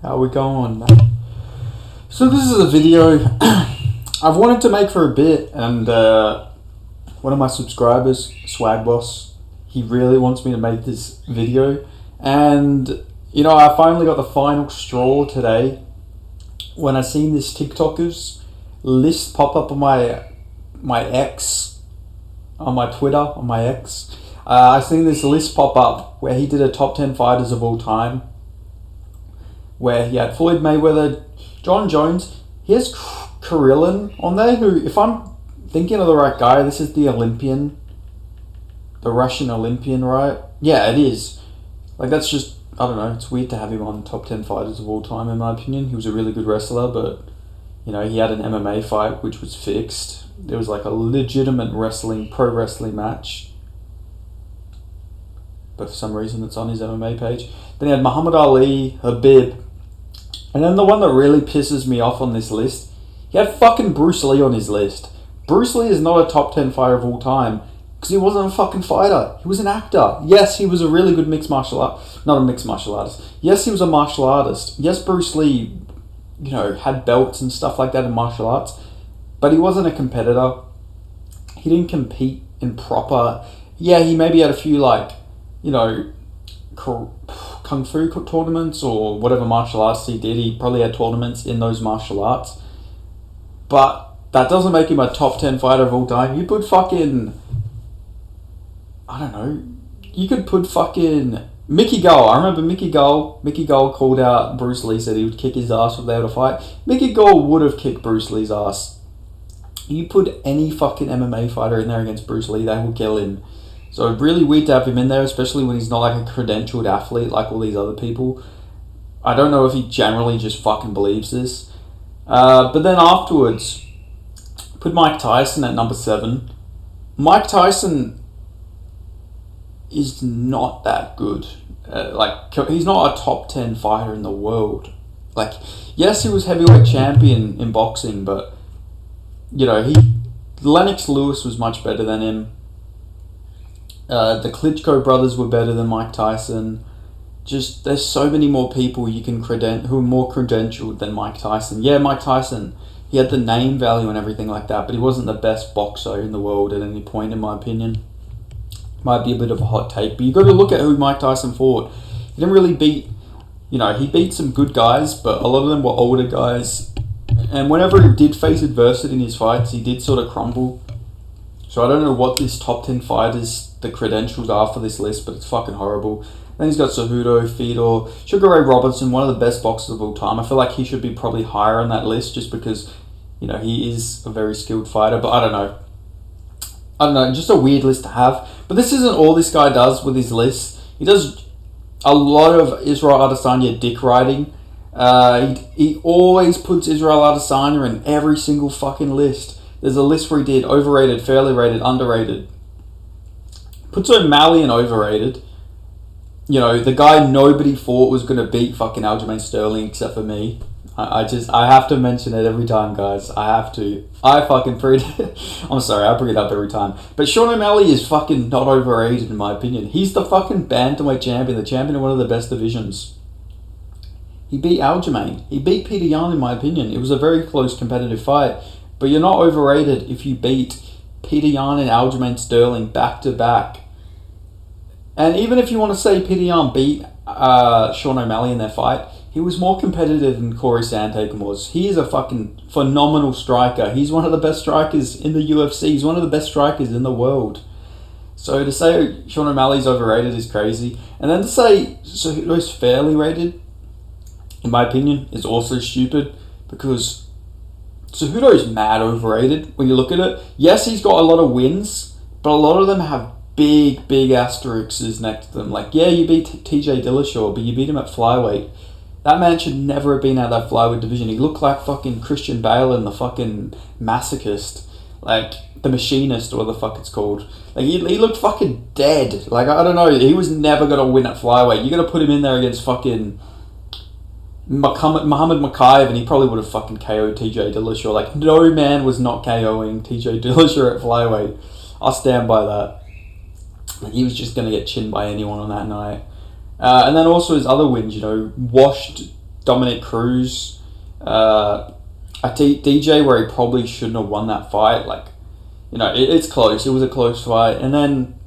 How we going? So this is a video I've wanted to make for a bit, and one of my subscribers, Swag Boss, he really wants me to make this video, and I finally got the final straw today when I seen this TikTokers list pop up on my X, on my Twitter, on my X. I seen this list pop up where he did a top 10 fighters of all time, where he had Floyd Mayweather, John Jones. He has Karelin on there, who, if I'm thinking of the right guy, this is the Olympian, the Russian Olympian, right? Yeah, it is. Like, that's just, I don't know, it's weird to have him on top 10 fighters of all time, in my opinion. He was a really good wrestler, but, he had an MMA fight, which was fixed. There was like a legitimate pro wrestling match, but for some reason it's on his MMA page. Then he had Muhammad Ali, Habib, and then the one that really pisses me off on this list, he had fucking Bruce Lee on his list. Bruce Lee is not a top 10 fighter of all time because he wasn't a fucking fighter. He was an actor. Yes, he was a really good mixed martial art. Not a mixed martial artist. Yes, he was a martial artist. Yes, Bruce Lee, had belts and stuff like that in martial arts, but he wasn't a competitor. He didn't compete in proper... Yeah, he maybe had a few, kung fu tournaments or whatever martial arts he did. He probably had tournaments in those martial arts, but that doesn't make him a top 10 fighter of all time. You put fucking, I don't know, you could put fucking Mickey Gall. I remember Mickey Gall called out Bruce Lee, said he would kick his ass if they were to fight. Mickey Gall would have kicked Bruce Lee's ass. You put any fucking MMA fighter in there against Bruce Lee, they will kill him. So it's really weird to have him in there, especially when he's not like a credentialed athlete like all these other people. I don't know if he generally just fucking believes this. But then afterwards, put Mike Tyson at number 7. Mike Tyson is not that good. He's not a top 10 fighter in the world. Yes, he was heavyweight champion in boxing, but, Lennox Lewis was much better than him. The Klitschko brothers were better than Mike Tyson. Just, there's so many more people you can who are more credentialed than Mike Tyson. Yeah, Mike Tyson, he had the name value and everything like that, but he wasn't the best boxer in the world at any point, in my opinion. Might be a bit of a hot take, but you got to look at who Mike Tyson fought. He didn't really beat, he beat some good guys, but a lot of them were older guys. And whenever he did face adversity in his fights, he did sort of crumble. So I don't know what this top 10 fighters, the credentials are for this list, but it's fucking horrible. Then he's got Cejudo, Fedor, Sugar Ray Robinson, one of the best boxers of all time. I feel like he should be probably higher on that list just because, he is a very skilled fighter, but I don't know, just a weird list to have. But this isn't all this guy does with his list. He does a lot of Israel Adesanya dick riding. He always puts Israel Adesanya in every single fucking list. There's a list where he did overrated, fairly rated, underrated. Puts O'Malley in overrated. The guy nobody thought was going to beat fucking Aljamain Sterling except for me. I have to mention it every time, guys. I have to. I'm sorry, I bring it up every time. But Sean O'Malley is fucking not overrated, in my opinion. He's the fucking bantamweight champion, the champion of one of the best divisions. He beat Aljamain. He beat Peter Yan, in my opinion. It was a very close competitive fight. But you're not overrated if you beat Peter Yan and Aljamain Sterling back to back. And even if you want to say Peter Yan beat Sean O'Malley in their fight, he was more competitive than Corey Sandhagen was. He is a fucking phenomenal striker. He's one of the best strikers in the UFC. He's one of the best strikers in the world. So to say Sean O'Malley's overrated is crazy. And then to say Cejudo's fairly rated, in my opinion, is also stupid, because Cejudo is mad overrated when you look at it. Yes, he's got a lot of wins, but a lot of them have big asterisks next to them. You beat TJ Dillashaw, but you beat him at flyweight. That man should never have been out of that flyweight division. He looked like fucking Christian Bale in the fucking Masochist. The Machinist, or what the fuck it's called. He looked fucking dead. I don't know, he was never going to win at flyweight. You're going to put him in there against fucking Muhammad Makayev, and he probably would have fucking KO'd TJ Dillashaw. No man was not KOing TJ Dillashaw at flyweight. I'll stand by that. He was just going to get chinned by anyone on that night. And then also his other wins, washed Dominic Cruz, DJ where he probably shouldn't have won that fight. Like, it's close. It was a close fight. And then,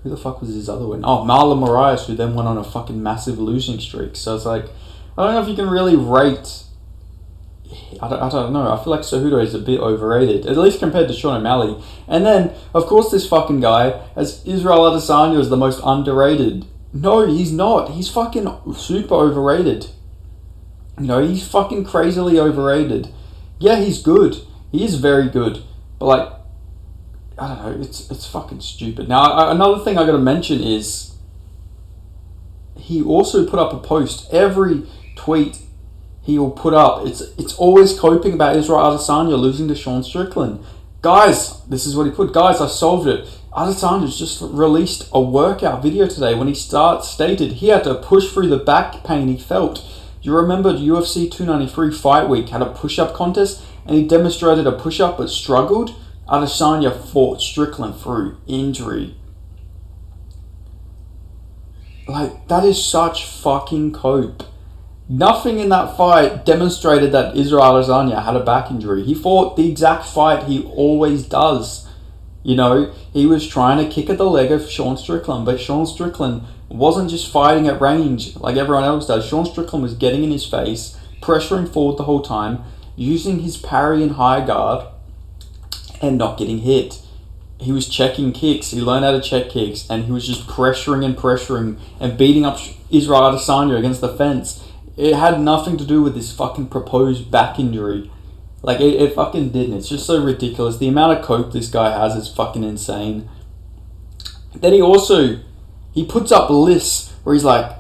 who the fuck was his other win? Oh, Marlon Moraes, who then went on a fucking massive losing streak. So it's like, I don't know if you can really rate. I don't know. I feel like Cejudo is a bit overrated, at least compared to Sean O'Malley. And then, of course, this fucking guy has Israel Adesanya as the most underrated. No, he's not. He's fucking super overrated. He's fucking crazily overrated. Yeah, he's good. He is very good. But, like, I don't know. It's fucking stupid. Now, another thing I got to mention is he also put up a post. Every tweet he will put up, it's always coping about Israel Adesanya losing to Sean Strickland. Guys, this is what he put. Guys, I solved it. Adesanya's just released a workout video today when he stated he had to push through the back pain he felt. You remember UFC 293 Fight Week had a push-up contest and he demonstrated a push-up but struggled? Adesanya fought Strickland through injury. Like, that is such fucking cope. Nothing in that fight demonstrated that Israel Adesanya had a back injury. He fought the exact fight he always does. He was trying to kick at the leg of Sean Strickland, but Sean Strickland wasn't just fighting at range like everyone else does. Sean Strickland was getting in his face, pressuring forward the whole time, using his parry and high guard, and not getting hit. He was checking kicks. He learned how to check kicks, and he was just pressuring and beating up Israel Adesanya against the fence. It had nothing to do with this fucking proposed back injury. Like, it fucking didn't. It's just so ridiculous. The amount of cope this guy has is fucking insane. Then he puts up lists where he's like,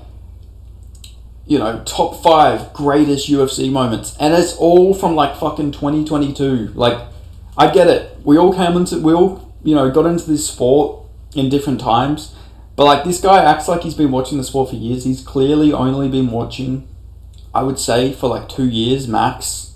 top 5 greatest UFC moments. And it's all from like fucking 2022. Like, I get it. We all got into this sport in different times. But like, this guy acts like he's been watching the sport for years. He's clearly only been watching, I would say, for like 2 years max.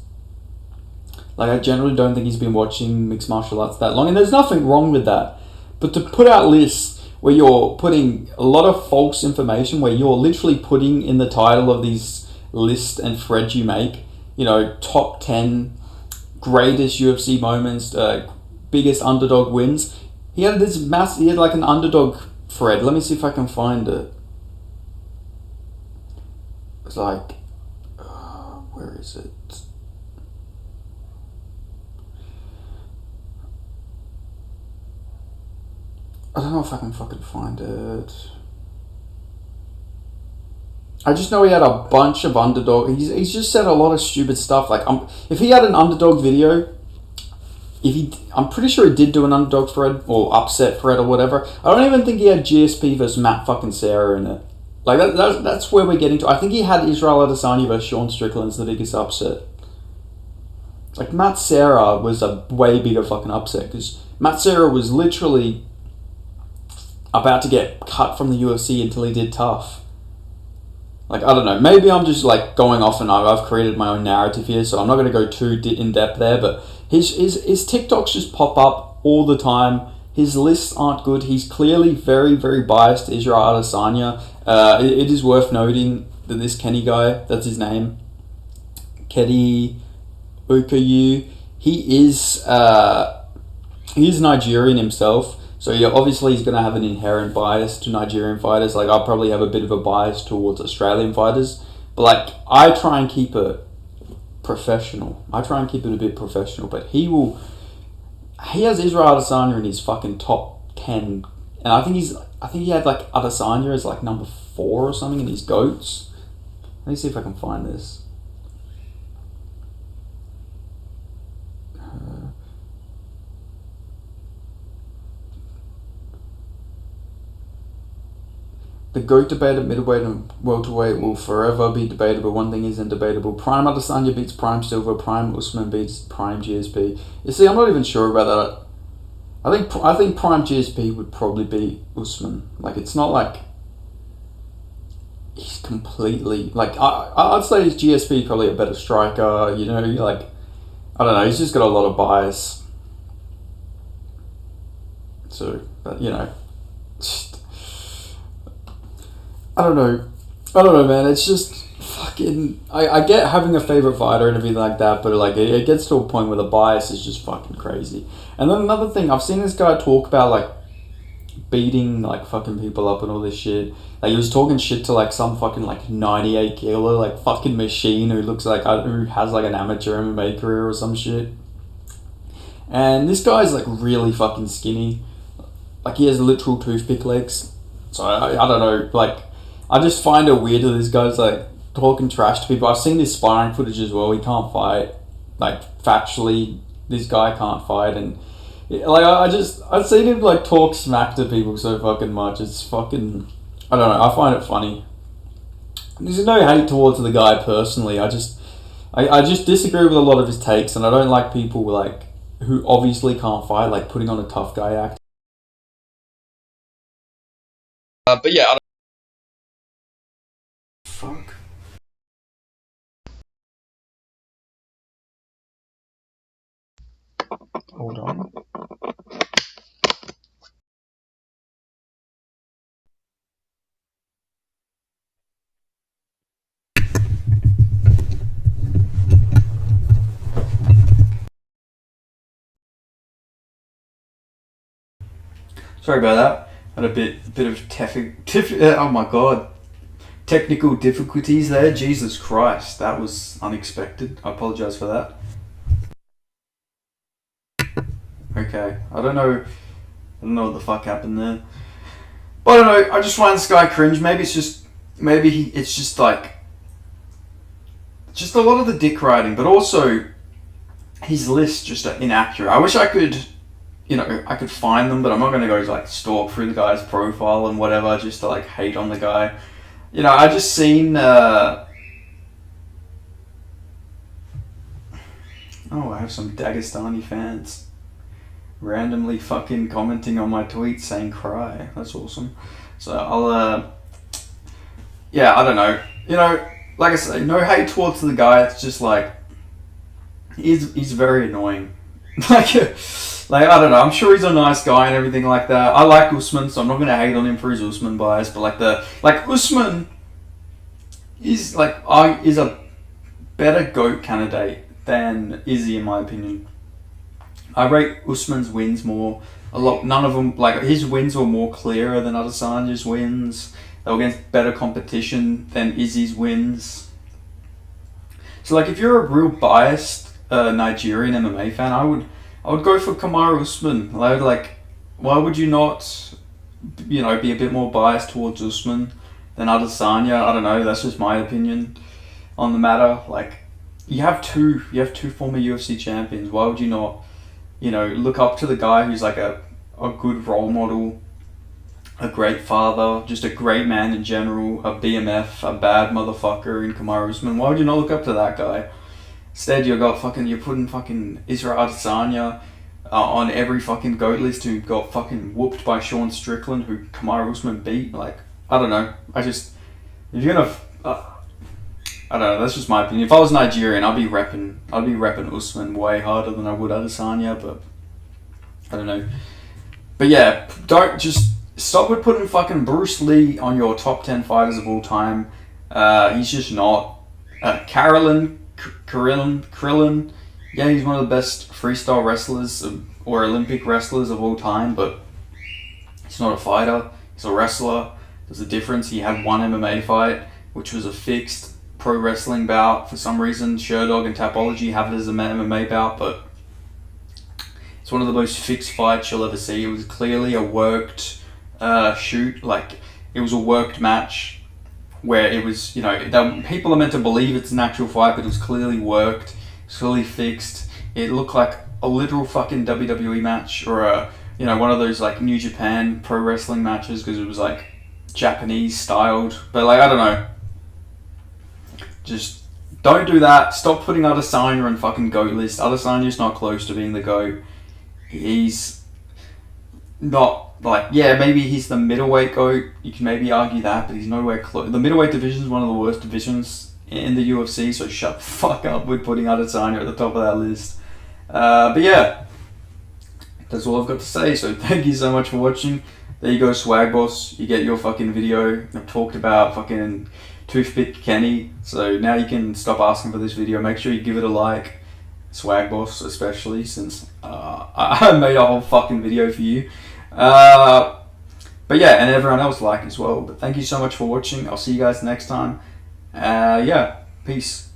Like, I generally don't think he's been watching mixed martial arts that long, and there's nothing wrong with that. But to put out lists where you're putting a lot of false information, where you're literally putting in the title of these lists and threads you make, top 10 greatest UFC moments, biggest underdog wins. He had like an underdog thread. Let me see if I can find it. It's like, where is it? I don't know if I can fucking find it. I just know he had a bunch of underdog. He's just said a lot of stupid stuff. Like, if he had an underdog video, I'm pretty sure he did do an underdog thread or upset thread or whatever. I don't even think he had GSP versus Matt fucking Serra in it. Like, that's where we're getting to. I think he had Israel Adesanya versus Sean Strickland as the biggest upset. Like, Matt Serra was a way bigger fucking upset because Matt Serra was literally about to get cut from the UFC until he did tough. Like, I don't know. Maybe I'm just like going off and I've created my own narrative here, so I'm not going to go too in depth there. But his TikToks just pop up all the time. His lists aren't good. He's clearly very, very biased to Israel Adesanya. It is worth noting that this Kenny guy, that's his name, Kenny Okayu, he's Nigerian himself. So yeah, obviously he's going to have an inherent bias to Nigerian fighters. Like, I'll probably have a bit of a bias towards Australian fighters. But like, I try and keep it professional. I try and keep it a bit professional. But he has Israel Adesanya in his fucking top 10. And I think he had like Adesanya as like number 4 or something in his GOATs. Let me see if I can find this. The GOAT debate at middleweight and welterweight will forever be debatable. One thing isn't debatable. Prime Adesanya beats Prime Silver. Prime Usman beats Prime GSP. You see, I'm not even sure about that. I think Prime GSP would probably beat Usman. Like, it's not like he's completely... Like, I'd say his GSP is probably a better striker, like... I don't know, he's just got a lot of bias. So, but, I don't know. I don't know, man. It's just fucking. I get having a favorite fighter and everything like that, but like it gets to a point where the bias is just fucking crazy. And then another thing, I've seen this guy talk about like beating like fucking people up and all this shit. Like he was talking shit to like some fucking like 98 kilo like fucking machine who looks like who has like an amateur MMA career or some shit. And this guy's like really fucking skinny. Like he has literal toothpick legs. So I don't know. Like I just find it weird that this guy's like talking trash to people. I've seen this sparring footage as well. He can't fight. Like factually, this guy can't fight, and like I've seen him like talk smack to people so fucking much. It's fucking, I don't know. I find it funny. There's no hate towards the guy personally. I just disagree with a lot of his takes, and I don't like people like who obviously can't fight, like putting on a tough guy act. But yeah, I don't... Fuck. Hold on. Sorry about that. Had a bit of oh my god, technical difficulties there. Jesus Christ, that was unexpected. I apologize for that. Okay, I don't know what the fuck happened there. But I don't know. I just find this guy cringe. It's just like just a lot of the dick riding, but also his list just inaccurate. I wish I could. I could find them, but I'm not going to go like stalk through the guy's profile and whatever just to like hate on the guy. I just seen. Oh, I have some Dagestani fans randomly fucking commenting on my tweets saying "cry." That's awesome. So yeah, I don't know. Like I say, no hate towards the guy. It's just like he's very annoying. Like, I don't know, I'm sure he's a nice guy and everything like that. I like Usman, so I'm not gonna hate on him for his Usman bias, but Usman is a better GOAT candidate than Izzy in my opinion. I rate Usman's wins more. None of them, like his wins were more clearer than Adesanya's wins. They were against better competition than Izzy's wins. So like if you're a real biased Nigerian MMA fan, I would go for Kamaru Usman. Why would you not, be a bit more biased towards Usman than Adesanya? I don't know. That's just my opinion on the matter. Like, you have two former UFC champions. Why would you not, look up to the guy who's like a good role model, a great father, just a great man in general, a BMF, a bad motherfucker in Kamaru Usman? Why would you not look up to that guy? Instead, you're putting fucking Israel Adesanya on every fucking GOAT list who got fucking whooped by Sean Strickland, who Kamaru Usman beat. Like, I don't know. If you're gonna, I don't know. That's just my opinion. If I was Nigerian, I'd be repping Usman way harder than I would Adesanya. But I don't know. But yeah, don't just stop with putting fucking Bruce Lee on your top 10 fighters of all time. He's just not. Krillin, yeah, he's one of the best freestyle wrestlers or Olympic wrestlers of all time, but he's not a fighter, he's a wrestler. There's a difference. He had one MMA fight, which was a fixed pro wrestling bout. For some reason, Sherdog and Tapology have it as an MMA bout, but it's one of the most fixed fights you'll ever see. It was clearly a worked shoot, like it was a worked match. Where it was, people are meant to believe it's an actual fight, but it was clearly worked, clearly fixed. It looked like a literal fucking WWE match or one of those like New Japan pro wrestling matches because it was like Japanese styled. But like, I don't know. Just don't do that. Stop putting Adesanya on fucking GOAT list. Adesanya's not close to being the GOAT. He's not. Like, yeah, maybe he's the middleweight GOAT. You can maybe argue that, but he's nowhere close. The middleweight division is one of the worst divisions in the UFC, so shut the fuck up with putting Adesanya at the top of that list. But yeah, that's all I've got to say. So thank you so much for watching. There you go, Swag Boss. You get your fucking video. I've talked about fucking Toothpick Kenny. So now you can stop asking for this video. Make sure you give it a like. Swag Boss especially, since I made a whole fucking video for you. But yeah, and everyone else like as well. But thank you so much for watching. I'll see you guys next time. Yeah, peace.